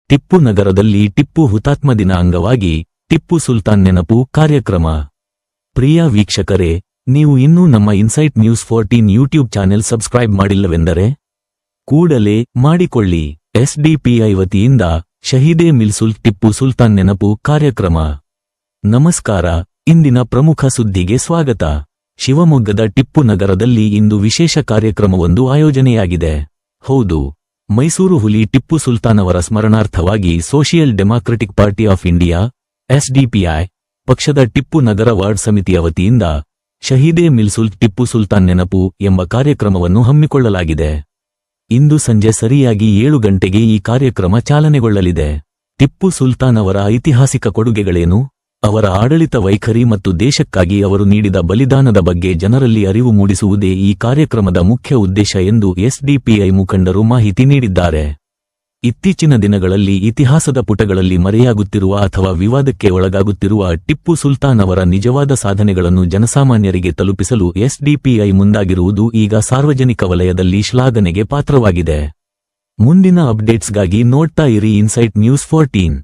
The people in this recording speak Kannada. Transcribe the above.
ಟಿಪ್ಪು ನಗರದಲ್ಲಿ ಟಿಪ್ಪು ಹುತಾತ್ಮ ದಿನ ಅಂಗವಾಗಿ ಟಿಪ್ಪು ಸುಲ್ತಾನ್ ನೆನಪು ಕಾರ್ಯಕ್ರಮ. ಪ್ರಿಯ ವೀಕ್ಷಕರೇ, ನೀವು ಇನ್ನೂ ನಮ್ಮ insight news 14 YouTube channel subscribe ಮಾಡಿಲ್ಲವೆಂದರೆ ಕೂಡಲೇ ಮಾಡಿಕೊಳ್ಳಿ. ಎಸ್ಡಿಪಿಐ ವತಿಯಿಂದ ಶಹೀದೆ ಮಿಲ್ಸುಲ್ ಟಿಪ್ಪು ಸುಲ್ತಾನ್ ನೆನಪು ಕಾರ್ಯಕ್ರಮ. ನಮಸ್ಕಾರ, ಇಂದಿನ ಪ್ರಮುಖ ಸುದ್ದಿಗೆ ಸ್ವಾಗತ. ಶಿವಮೊಗ್ಗದ ಟಿಪ್ಪು ನಗರದಲ್ಲಿ ಇಂದು ವಿಶೇಷ ಕಾರ್ಯಕ್ರಮವೊಂದು ಆಯೋಜನೆಯಾಗಿದೆ. ಹೌದು, ಮೈಸೂರು ಹುಲಿ ಟಿಪ್ಪು ಸುಲ್ತಾನ್ ಅವರ ಸ್ಮರಣಾರ್ಥವಾಗಿ social democratic party of India SDPI ಪಕ್ಷದ ಟಿಪ್ಪು ನಗರ ವಾರ್ಡ್ ಸಮಿತಿಯ ವತಿಯಿಂದ ಶಹೀದೆ ಮಿಲ್ಸುಲ್ ಟಿಪ್ಪು ಸುಲ್ತಾನ್ ನೆನಪು ಎಂಬ ಕಾರ್ಯಕ್ರಮವನ್ನು ಹಮ್ಮಿಕೊಳ್ಳಲಾಗಿದೆ. ಇಂದು ಸಂಜೆ ಸರಿಯಾಗಿ 7 ಗಂಟೆಗೆ ಈ ಕಾರ್ಯಕ್ರಮ ಚಾಲನೆಗೊಳ್ಳಲಿದೆ. ಟಿಪ್ಪು ಸುಲ್ತಾನ್ ಅವರ ಐತಿಹಾಸಿಕ ಕೊಡುಗೆಗಳೇನು, ಅವರ ಆಡಳಿತ ವೈಖರಿ ಮತ್ತು ದೇಶಕ್ಕಾಗಿ ಅವರು ನೀಡಿದ ಬಲಿದಾನದ ಬಗ್ಗೆ ಜನರಲ್ಲಿ ಅರಿವು ಮೂಡಿಸುವುದೇ ಈ ಕಾರ್ಯಕ್ರಮದ ಮುಖ್ಯ ಉದ್ದೇಶ ಎಂದು ಎಸ್ಡಿಪಿಐ ಮುಖಂಡರು ಮಾಹಿತಿ ನೀಡಿದ್ದಾರೆ. ಇತ್ತೀಚಿನ ದಿನಗಳಲ್ಲಿ ಇತಿಹಾಸದ ಪುಟಗಳಲ್ಲಿ ಮರೆಯಾಗುತ್ತಿರುವ ಅಥವಾ ವಿವಾದಕ್ಕೆ ಒಳಗಾಗುತ್ತಿರುವ ಟಿಪ್ಪು ಸುಲ್ತಾನ್ ಅವರ ನಿಜವಾದ ಸಾಧನೆಗಳನ್ನು ಜನಸಾಮಾನ್ಯರಿಗೆ ತಲುಪಿಸಲು ಎಸ್ಡಿಪಿಐ ಮುಂದಾಗಿರುವುದು ಈಗ ಸಾರ್ವಜನಿಕ ವಲಯದಲ್ಲಿ ಶ್ಲಾಘನೆಗೆ ಪಾತ್ರವಾಗಿದೆ. ಮುಂದಿನ ಅಪ್ಡೇಟ್ಸ್ಗಾಗಿ ನೋಡ್ತಾ ಇರಿ ಇನ್ಸೈಟ್ ನ್ಯೂಸ್ 14.